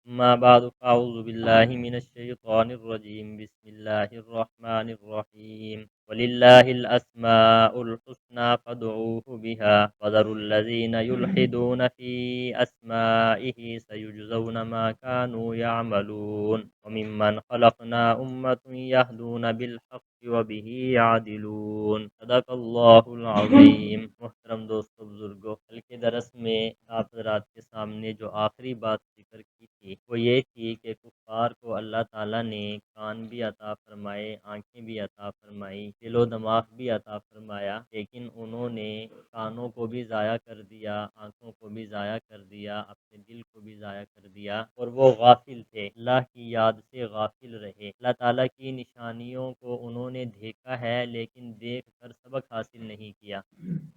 أما بعد فأعوذ بالله من الشيطان الرجيم بسم الله الرحمن الرحيم ولله الأسماء الحسنى فادعوه بها وذروا الذين يلحدون في أسمائه سيجزون ما كانوا يعملون وممن خلقنا أمة يهدون بالحق وبه يعدلون صدق اللہ العظیم۔ محترم دوستو بزرگو، کل کے درس میں آپ حضرات کے سامنے جو آخری بات ذکر کی تھی وہ یہ تھی کہ کفار کو اللہ تعالیٰ نے کان بھی عطا فرمائے، آنکھیں بھی عطا فرمائی، دل و دماغ بھی عطا فرمایا، لیکن انہوں نے کانوں کو بھی ضائع کر دیا، آنکھوں کو بھی ضائع کر دیا، اپنے دل کو بھی ضائع کر دیا، اور وہ غافل تھے، اللہ کی یاد سے غافل رہے۔ اللہ تعالیٰ کی نشانیوں کو انہوں نے دیکھا ہے لیکن دیکھ کر سبق حاصل نہیں کیا۔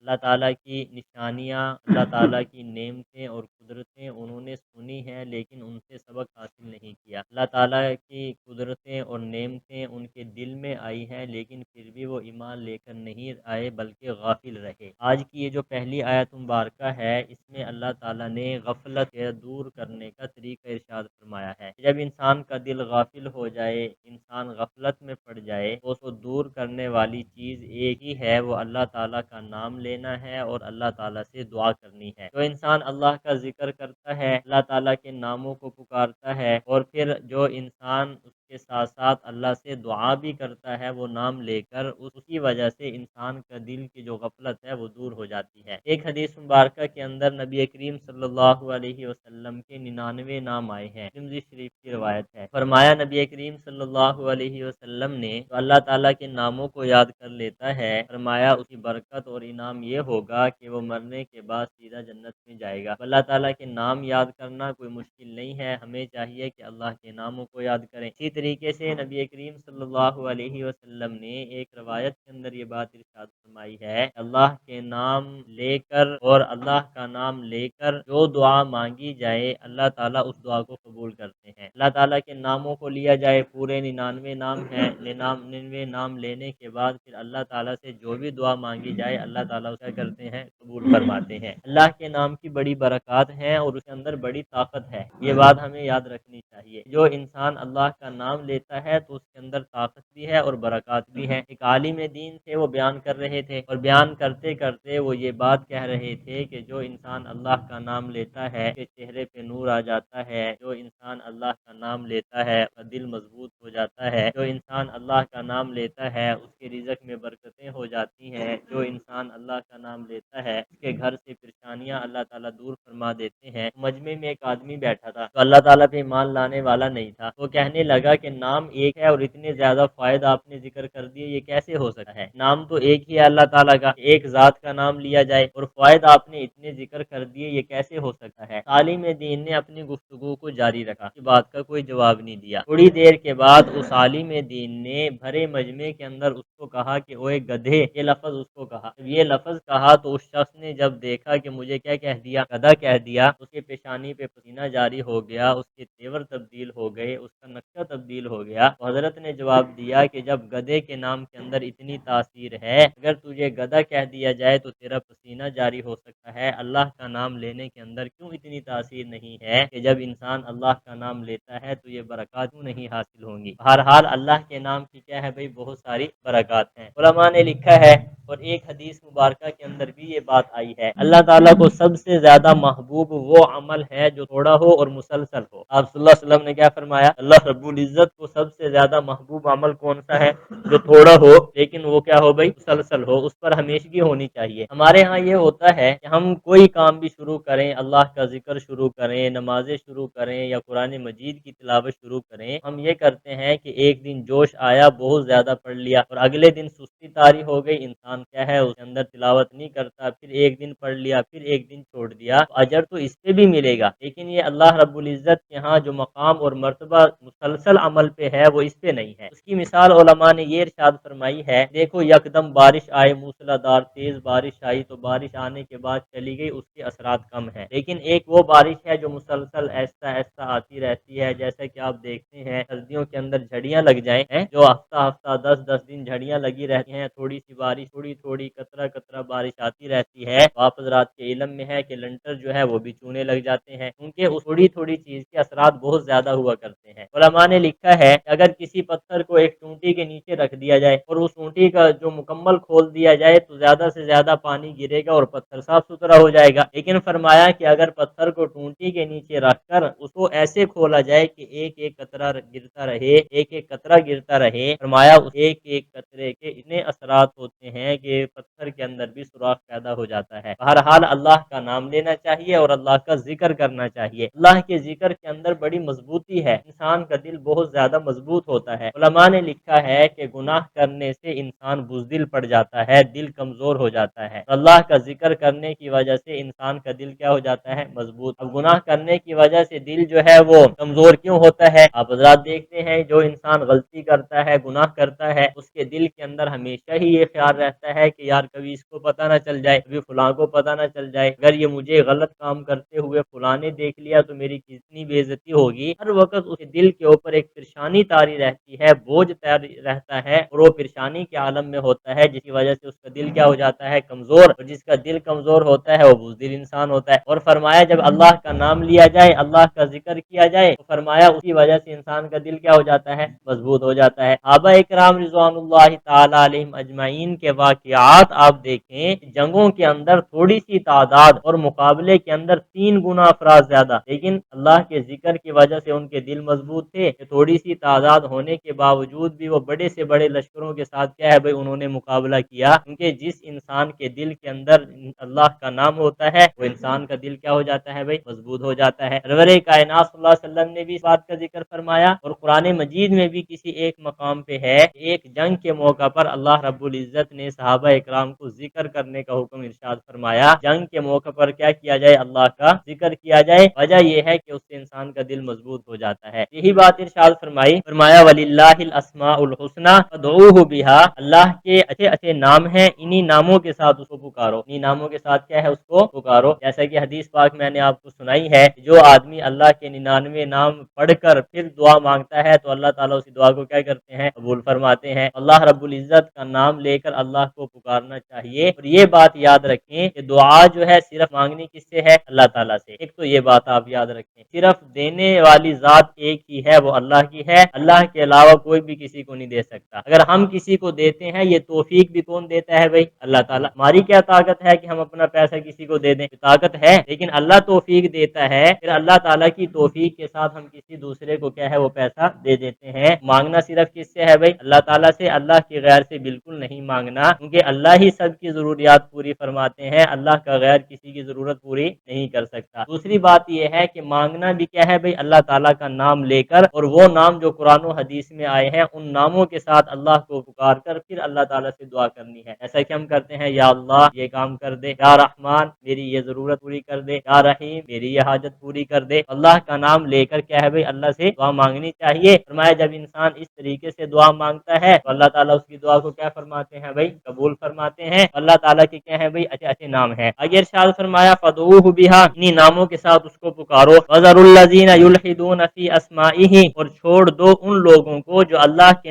اللہ تعالیٰ کی نشانیاں، اللہ تعالیٰ کی نعمتیں اور قدرتیں انہوں نے سنی ہیں لیکن ان سے سبق حاصل نہیں کیا۔ اللہ تعالیٰ کی قدرتیں اور نعمتیں ان کے دل میں آئی ہیں لیکن پھر بھی وہ ایمان لے کر نہیں آئے بلکہ غافل رہے۔ آج کی یہ جو پہلی آیت مبارکہ ہے، اس میں اللہ تعالیٰ نے غفلت کے دور کرنے کا طریقہ ارشاد فرمایا ہے۔ جب انسان کا دل غافل ہو جائے، انسان غفلت میں پڑ جائے، تو اس کو دور کرنے والی چیز ایک ہی ہے، وہ اللہ تعالیٰ کا نام لینا ہے اور اللہ تعالیٰ سے دعا کرنی ہے۔ جو انسان اللہ کا ذکر کرتا ہے، اللہ تعالیٰ کے ناموں کو پکارتا ہے، اور پھر جو انسان اس کے ساتھ ساتھ اللہ سے دعا بھی کرتا ہے وہ نام لے کر، اسی وجہ سے انسان کا دل کی جو غفلت ہے وہ دور ہو جاتی ہے۔ ایک حدیث مبارکہ کے اندر نبی کریم صلی اللہ علیہ وسلم کے 99 نام آئے ہیں، ترمذی شریف کی روایت ہے۔ فرمایا نبی کریم صلی اللہ علیہ وسلم نے تو اللہ تعالیٰ کے ناموں کو یاد کر لیتا ہے، فرمایا اس کی برکت اور انعام یہ ہوگا کہ وہ مرنے کے بعد سیدھا جنت میں جائے گا۔ اللہ تعالیٰ کے نام یاد کرنا کوئی مشکل نہیں ہے، ہمیں چاہیے کہ اللہ کے ناموں کو یاد کریں۔ اسی طریقے سے نبی کریم صلی اللہ علیہ وسلم نے ایک روایت کے اندر یہ بات ارشاد فرمائی ہے، اللہ کے نام لے کر اور اللہ کا نام لے کر جو دعا مانگی جائے اللہ تعالیٰ اس دعا کو قبول کرتے ہیں۔ اللہ تعالیٰ کے ناموں کو لیا جائے، پورے 99 نام ہیں، 99 نام لینے کے بعد پھر اللہ تعالیٰ سے جو بھی دعا مانگی جائے اللہ تعالیٰ اسے کرتے ہیں، قبول فرماتے ہیں۔ اللہ کے نام کی بڑی برکات ہیں اور اس کے اندر بڑی طاقت ہے، یہ بات ہمیں یاد رکھنی چاہیے۔ جو انسان اللہ کا نام لیتا ہے تو اس کے اندر طاقت بھی ہے اور برکات بھی ہیں۔ ایک عالم دین تھے، وہ بیان کر رہے تھے اور بیان کرتے کرتے وہ یہ بات کہہ رہے تھے کہ جو انسان اللہ کا نام لیتا ہے کہ چہرے پہ نور آ جاتا ہے، جو انسان اللہ کا نام لیتا ہے اس کا دل مضبوط ہو جاتا ہے، جو انسان اللہ کا نام لیتا ہے اس کے رزق میں برکتیں ہو جاتی ہیں، جو انسان اللہ کا نام لیتا ہے اس کے گھر سے پریشانیاں اللہ تعالیٰ دور فرما دیتے ہیں۔ مجمع میں ایک آدمی بیٹھا تھا تو اللہ تعالیٰ پہ ایمان لانے والا نہیں تھا، وہ کہنے لگا کہ نام ایک ہے اور اتنے زیادہ فائدہ آپ نے ذکر کر دیے، یہ کیسے ہو سکتا ہے؟ نام تو ایک ہی ہے اللہ تعالیٰ کا، ایک ذات کا نام لیا جائے اور فائدہ آپ نے اتنے ذکر کر دیے، یہ کیسے ہو سکتا ہے؟ عالم دین نے اپنی گفتگو کو جاری رکھا، اس بات کا کوئی جواب نہیں دیا۔ تھوڑی دیر کے بعد اس عالم دین نے بھرے مجمع کے اندر اس کو کہا کہ اوے گدھے، یہ لفظ اس کو کہا۔ جب یہ لفظ کہا تو اس شخص نے جب دیکھا کہ مجھے کیا کہہ دیا، گدھا کہہ دیا، اس کے پیشانی پہ پسینہ جاری ہو گیا، اس کے تیور تبدیل ہو گئے، اس کا نقشہ تبدیل ہو گیا۔ تو حضرت نے جواب دیا کہ جب گدھے کے نام کے اندر اتنی تاثیر ہے، اگر تجھے گدھا کہہ دیا جائے تو تیرا پسینہ جاری ہو سکتا ہے، اللہ کا نام لینے کے اندر کیوں اتنی تاثیر نہیں ہے کہ جب انسان اللہ کا نام لیتا ہے تو یہ برکات کیوں نہیں حاصل ہوں گی؟ بہرحال اللہ کے نام کی کیا ہے بھائی، بہت ساری برکات ہیں۔ علماء نے لکھا ہے اور ایک حدیث مبارکہ کے اندر بھی یہ بات آئی ہے، اللہ تعالیٰ کو سب سے زیادہ محبوب وہ عمل ہے جو تھوڑا ہو اور مسلسل ہو۔ آپ صلی اللہ علیہ وسلم نے کیا فرمایا؟ اللہ رب العزت کو سب سے زیادہ محبوب عمل کون سا ہے؟ جو تھوڑا ہو لیکن وہ کیا ہو بھائی، مسلسل ہو، اس پر ہمیشگی ہونی چاہیے۔ ہمارے ہاں یہ ہوتا ہے کہ ہم کوئی کام بھی شروع کریں، اللہ کا ذکر شروع کریں، نمازیں شروع کریں یا قرآن مجید کی تلاوت شروع کریں، ہم یہ کرتے ہیں کہ ایک دن جوش آیا، بہت زیادہ پڑھ لیا اور اگلے دن سستی طاری ہو گئی، انسان کیا ہے اس کے اندر تلاوت نہیں کرتا، پھر ایک دن پڑھ لیا، پھر ایک دن چھوڑ دیا، تو اجر تو اس پہ بھی ملے گا، لیکن یہ اللہ رب العزت کے ہاں جو مقام مقام اور مرتبہ مسلسل عمل پہ ہے وہ اس پہ نہیں ہے۔ اس کی مثال علماء نے یہ ارشاد فرمائی ہے، دیکھو یکدم بارش آئے، موسلا دار تیز بارش آئی تو بارش آنے کے بعد چلی گئی، اس کے اثرات کم ہیں، لیکن ایک وہ بارش ہے جو مسلسل ایسا ایسا آتی رہتی ہے، جیسے کہ آپ دیکھتے ہیں سردیوں کے اندر جھڑیاں لگ جائیں جو ہفتہ ہفتہ 10 10 دن جھڑیاں لگی رہتی ہیں، تھوڑی سی بارش تھوڑی تھوڑی قطرہ قطرہ بارش آتی رہتی ہے۔ آپ حضرات کے علم میں ہے کہ لنٹر جو ہے وہ بھی چونے لگ جاتے ہیں، کیونکہ اس تھوڑی تھوڑی چیز کے اثرات بہت زیادہ ہوا کرتے ہیں۔ علماء نے لکھا ہے کہ اگر کسی پتھر کو ایک ٹونٹی کے نیچے رکھ دیا جائے اور اس ٹونٹی کا جو مکمل کھول دیا جائے تو زیادہ سے زیادہ پانی گرے گا اور پتھر صاف ستھرا ہو جائے گا، لیکن فرمایا کہ اگر پتھر کو ٹونٹی کے نیچے رکھ کر اس کو ایسے کھولا جائے کہ ایک ایک قطرہ گرتا رہے، ایک ایک قطرہ گرتا رہے، فرمایا اس ایک ایک قطرے کے اتنے اثرات ہوتے ہیں کہ پتھر کے اندر بھی سوراخ پیدا ہو جاتا ہے۔ بہرحال اللہ کا نام لینا چاہیے اور اللہ کا ذکر کرنا چاہیے۔ اللہ کے ذکر کے اندر بڑی مضبوطی ہے، انسان کا دل بہت زیادہ مضبوط ہوتا ہے۔ علماء نے لکھا ہے کہ گناہ کرنے سے انسان بزدل پڑ جاتا ہے، دل کمزور ہو جاتا ہے، اللہ کا ذکر کرنے کی وجہ سے انسان کا دل کیا ہو جاتا ہے؟ مضبوط۔ اب گناہ کرنے کی وجہ سے دل جو ہے وہ کمزور کیوں ہوتا ہے؟ آپ حضرات دیکھتے ہیں جو انسان غلطی کرتا ہے، گناہ کرتا ہے، اس کے دل کے اندر ہمیشہ ہی یہ خیال رہتا ہے کہ یار کبھی اس کو پتہ نہ چل جائے، کبھی فلاں کو پتہ نہ چل جائے، اگر یہ مجھے غلط کام کرتے ہوئے فلاں نے دیکھ لیا تو میری کتنی بے عزتی ہوگی۔ ہر وقت اس کے دل کے اوپر ایک پریشانی طاری رہتی ہے، بوجھ طاری رہتا ہے اور وہ پریشانی کے عالم میں ہوتا ہے، جس کی وجہ سے اس کا دل کیا ہو جاتا ہے؟ کمزور، اور جس کا دل کمزور ہوتا ہے وہ بزدل انسان ہوتا ہے۔ اور فرمایا جب اللہ کا نام لیا جائے، اللہ کا ذکر کیا جائے تو فرمایا اسی وجہ سے انسان کا دل کیا ہو جاتا ہے؟ مضبوط ہو جاتا ہے۔ صحابہ اکرام رضوان اللہ تعالی علیہم اجمعین کے واقعات آپ دیکھیں، جنگوں کے اندر تھوڑی سی تعداد اور مقابلے کے اندر 3 گنا افراد زیادہ، لیکن اللہ کے ذکر کی وجہ سے ان کے دل مضبوط تھے کہ تھوڑی سی تعداد ہونے کے باوجود بھی وہ بڑے سے بڑے لشکروں کے ساتھ کیا ہے بھائی انہوں نے مقابلہ کیا، کیونکہ جس انسان کے دل کے اندر اللہ کا نام ہوتا ہے وہ انسان کا دل کیا ہو جاتا ہے بھائی؟ مضبوط ہو جاتا ہے۔ سرور کائنات صلی اللہ علیہ وسلم نے بھی اس بات کا ذکر فرمایا اور قرآن مجید میں بھی کسی ایک مقام پہ ہے، ایک جنگ کے موقع پر اللہ رب العزت نے صحابہ اکرام کو ذکر کرنے کا حکم ارشاد فرمایا، جنگ کے موقع پر کیا کیا جائے؟ اللہ کا ذکر کیا جائے۔ وجہ یہ ہے کہ اس سے انسان کا دل مضبوط ہو جاتا ہے۔ یہی بات ارشاد فرمایا وَلِلَّهِ الْأَسْمَاءُ الْحُسْنَى فَادْعُوهُ بِهَا، اللہ کے اچھے اچھے نام ہیں، انہی ناموں کے ساتھ اس کو پکارو، انہی ناموں کے ساتھ کیا ہے؟ اس کو پکارو۔ جیسا کہ حدیث پاک میں نے آپ کو سنائی ہے، جو آدمی اللہ کے 99 نام پڑھ کر پھر دعا مانگتا ہے تو اللہ تعالیٰ اسی دعا کو کیا کرتے ہیں؟ قبول فرماتے ہیں۔ اللہ رب العزت کا نام لے کر اللہ کو پکارنا چاہیے، اور یہ بات یاد رکھیں کہ دعا جو ہے صرف مانگنی کس سے ہے؟ اللہ تعالیٰ سے۔ ایک تو یہ بات آپ یاد رکھیں، صرف دینے والی ذات ایک ہی ہے، وہ اللہ کی ہے، اللہ کے علاوہ کوئی بھی کسی کو نہیں دے سکتا۔ اگر ہم کسی کو دیتے ہیں، یہ توفیق بھی کون دیتا ہے بھائی؟ اللہ تعالیٰ۔ ہماری کیا طاقت ہے کہ ہم اپنا پیسہ کسی کو دے دیں؟ طاقت ہے، لیکن اللہ توفیق دیتا ہے، پھر اللہ تعالیٰ کی توفیق کے ساتھ ہم کسی دوسرے کو کیا ہے وہ پیسہ دے دیتے ہیں۔ مانگنا صرف کس سے ہے بھائی؟ اللہ تعالیٰ سے، اللہ کے غیر سے بالکل نہیں مانگنا، کیونکہ اللہ ہی سب کی ضروریات پوری فرماتے ہیں، اللہ کا غیر کسی کی ضرورت پوری نہیں کر سکتا۔ دوسری بات یہ ہے کہ مانگنا بھی کیا ہے بھائی؟ اللہ تعالیٰ کا نام لے کر، اور وہ نام جو قرآن و حدیث میں آئے ہیں ان ناموں کے ساتھ اللہ کو پکار کر پھر اللہ تعالیٰ سے دعا کرنی ہے۔ ایسا کہ ہم کرتے ہیں یا اللہ یہ کام کر دے، یا رحمان میری یہ ضرورت پوری کر دے، یا رحیم میری یہ حاجت پوری کر دے۔ اللہ کا نام لے کر کیا ہے بھائی؟ اللہ سے دعا مانگنی چاہیے۔ فرمایا جب انسان اس طریقے سے دعا مانگتا ہے تو اللہ تعالیٰ اس کی دعا کو کیا فرماتے ہیں بھائی؟ قبول فرماتے ہیں۔ اللہ تعالیٰ کے کیا ہیں بھائی؟ اچھے اچھے نام ہیں۔ آگے ارشاد فرمایا فَادْعُوهُ بِهَا، انہی ناموں کے ساتھ اس کو پکارو۔ وَذَرُوا الَّذِينَ يُلْحِدُونَ فِي أَسْمَائِهِ، اور چھوڑ دو ان لوگوں کو جو اللہ کے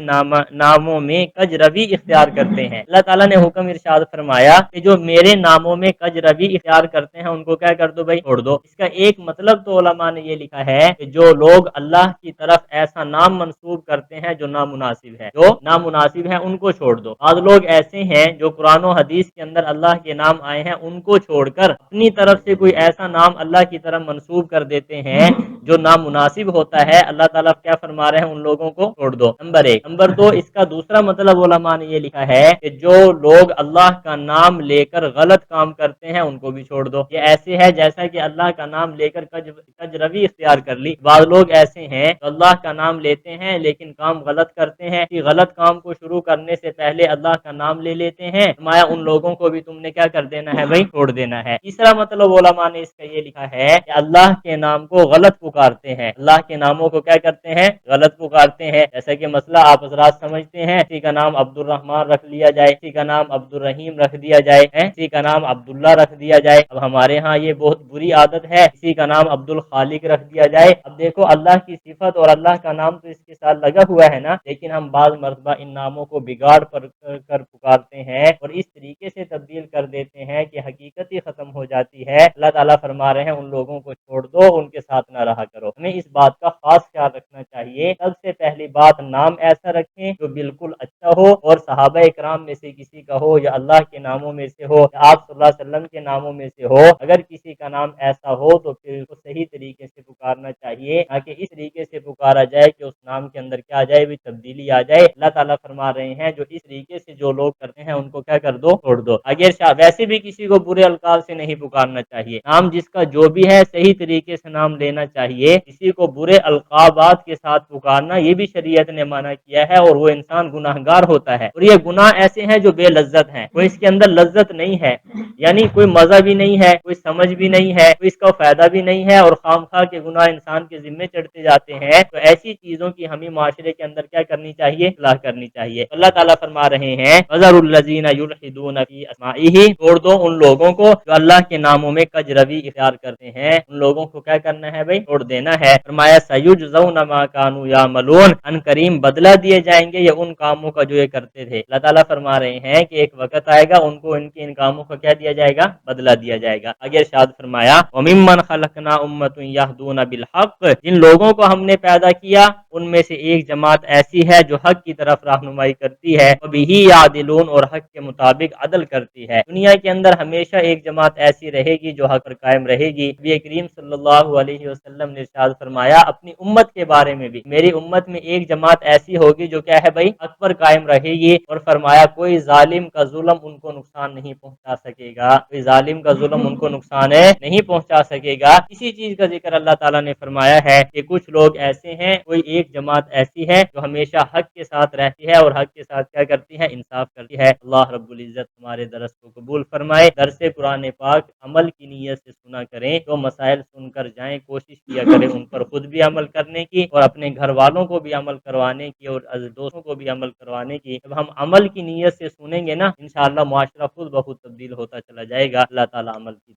ناموں میں کج روی اختیار کرتے ہیں۔ اللہ تعالیٰ نے حکم ارشاد فرمایا کہ جو میرے ناموں میں کج روی اختیار کرتے ہیں ان کو کیا کر دو بھائی؟ چھوڑ دو۔ اس کا ایک مطلب تو علماء نے یہ لکھا ہے کہ جو لوگ اللہ کی طرف ایسا نام منسوب کرتے ہیں جو نامناسب ہے، جو نامناسب ہے ان کو چھوڑ دو۔ بعض لوگ ایسے ہیں جو قرآن و حدیث کے اندر اللہ کے نام آئے ہیں ان کو چھوڑ کر اپنی طرف سے کوئی ایسا نام اللہ کی طرف منسوب کر دیتے ہیں جو نامناسب ہوتا ہے۔ اللہ تعالیٰ کیا فرما رہے ہیں؟ ان لوگوں کو چھوڑ دو، نمبر ایک۔ نمبر دو، اس کا دوسرا مطلب علماء نے یہ لکھا ہے کہ جو لوگ اللہ کا نام لے کر غلط کام کرتے ہیں ان کو بھی چھوڑ دو۔ یہ ایسے ہے جیسا کہ اللہ کا نام لے کر کج روی اختیار کر لی۔ بعض لوگ ایسے ہیں تو اللہ کا نام لیتے ہیں لیکن کام غلط کرتے ہیں، کہ غلط کام کو شروع کرنے سے پہلے اللہ کا نام لے لیتے ہیں۔ فرمایا ان لوگوں کو بھی تم نے کیا کر دینا ہے بھائی؟ چھوڑ دینا ہے۔ تیسرا مطلب علماء نے اس کا یہ لکھا ہے کہ اللہ کے نام کو غلط پکارتے کرتے ہیں، اللہ کے ناموں کو کیا کرتے ہیں، غلط پکارتے ہیں. جیسا کہ مسئلہ آپ حضرات سمجھتے ہیں، کسی کا نام عبد الرحمان رکھ لیا جائے، کسی کا نام عبد الرحیم رکھ دیا جائے، کسی کا نام عبداللہ رکھ دیا جائے. اب ہمارے ہاں یہ بہت بری عادت ہے، کسی کا نام عبد الخالق رکھ دیا جائے. اب دیکھو اللہ کی صفت اور اللہ کا نام تو اس کے ساتھ لگا ہوا ہے نا، لیکن ہم بعض مرتبہ ان ناموں کو بگاڑ کر پکارتے ہیں اور اس طریقے سے تبدیل کر دیتے ہیں کہ حقیقت ہی ختم ہو جاتی ہے. اللہ تعالیٰ فرما رہے ہیں ان لوگوں کو چھوڑ دو، ان کے ساتھ نہ رہا کرو. ہمیں اس بات کا خاص خیال رکھنا چاہیے. سب سے پہلی بات، نام ایسا رکھیں جو بالکل اچھا ہو اور صحابہ اکرام میں سے کسی کا ہو یا اللہ کے ناموں میں سے ہو یا آپ صلی اللہ علیہ وسلم کے ناموں میں سے ہو. اگر کسی کا نام ایسا ہو تو پھر اس کو صحیح طریقے سے پکارنا چاہیے، تاکہ اس طریقے سے پکارا جائے کہ اس نام کے اندر کیا آ جائے، بھی تبدیلی آ جائے. اللہ تعالیٰ فرما رہے ہیں جو اس طریقے سے جو لوگ کرتے ہیں ان کو کیا کر دو، چھوڑ دو. اگر ویسے بھی کسی کو برے القاب سے نہیں پکارنا چاہیے. نام جس کا جو بھی ہے صحیح طریقے سے نام لینا چاہیے. کسی کو برے القابات کے ساتھ پکارنا یہ بھی شریعت نے منع کیا ہے، اور وہ انسان گناہگار ہوتا ہے. اور یہ گناہ ایسے ہیں جو بے لذت ہیں، کوئی اس کے اندر لذت نہیں ہے، یعنی کوئی مزہ بھی نہیں ہے، کوئی سمجھ بھی نہیں ہے، کوئی اس کا فائدہ بھی نہیں ہے، اور خام خواہ کے گناہ انسان کے ذمے چڑھتے جاتے ہیں. تو ایسی چیزوں کی ہمیں معاشرے کے اندر کیا کرنی چاہیے، اصلاح کرنی چاہیے. اللہ تعالیٰ فرما رہے ہیں وَذَرُوا الَّذِينَ يُلْحِدُونَ فِي أَسْمَائِهِ، چھوڑ دو ان لوگوں کو جو اللہ کے ناموں میں کج روی اختیار کرتے ہیں. ان لوگوں کو کیا کرنا ہے بھائی، چھوڑ دینا ہے. فرمایا سَيُجْزَوْنَ مَا كَانُوا يَعْمَلُونَ، ان قریب بدلہ دیے جائیں گے یہ ان کاموں کا جو یہ کرتے تھے. اللہ تعالیٰ فرما رہے ہیں کہ ایک وقت آئے گا ان کو ان کاموں کا کیا دیا جائے گا، بدلہ دیا جائے گا. آگے ارشاد فرمایا وَمِمَّنْ خَلَقْنَا أُمَّةٌ يَهْدُونَ بِالْحَقِّ، جن لوگوں کو ہم نے پیدا کیا ان میں سے ایک جماعت ایسی ہے جو حق کی طرف رہنمائی کرتی ہے. وَبِهِ يَعْدِلُونَ، اور حق کے مطابق عدل کرتی ہے. دنیا کے اندر ہمیشہ ایک جماعت ایسی رہے گی جو حق پر قائم رہے گی. نبی کریم صلی اللہ علیہ وسلم نے ارشاد فرمایا اپنی امت کے بارے میں بھی، میری امت میں ایک جماعت ایسی ہوگی جو کیا ہے بھائی، حق پر قائم رہے گی. اور فرمایا کوئی ظالم کا ظلم ان کو نقصان نہیں پہنچا سکے گا، کوئی ظالم کا ظلم ان کو نقصان نہیں پہنچا سکے گا. اسی چیز کا ذکر اللہ تعالیٰ نے فرمایا ہے کہ کچھ لوگ ایسے ہیں، کوئی ایک جماعت ایسی ہے جو ہمیشہ حق کے ساتھ رہتی ہے اور حق کے ساتھ کیا کرتی ہے، انصاف کرتی ہے. اللہ رب العزت ہمارے درس کو قبول فرمائے. درس قرآن پاک عمل کی نیت سے سنا کریں، جو مسائل سن کر جائیں کوشش کیا کریں ان پر خود بھی عمل کرنے کی اور اپنے گھر والوں کو بھی عمل کروانے کی اور دوستوں کو بھی عمل کروانے کی. جب ہم عمل کی نیت سے سنیں گے نا، انشاءاللہ معاشرہ خود بخود تبدیل ہوتا چلا جائے گا. اللہ تعالیٰ عمل کی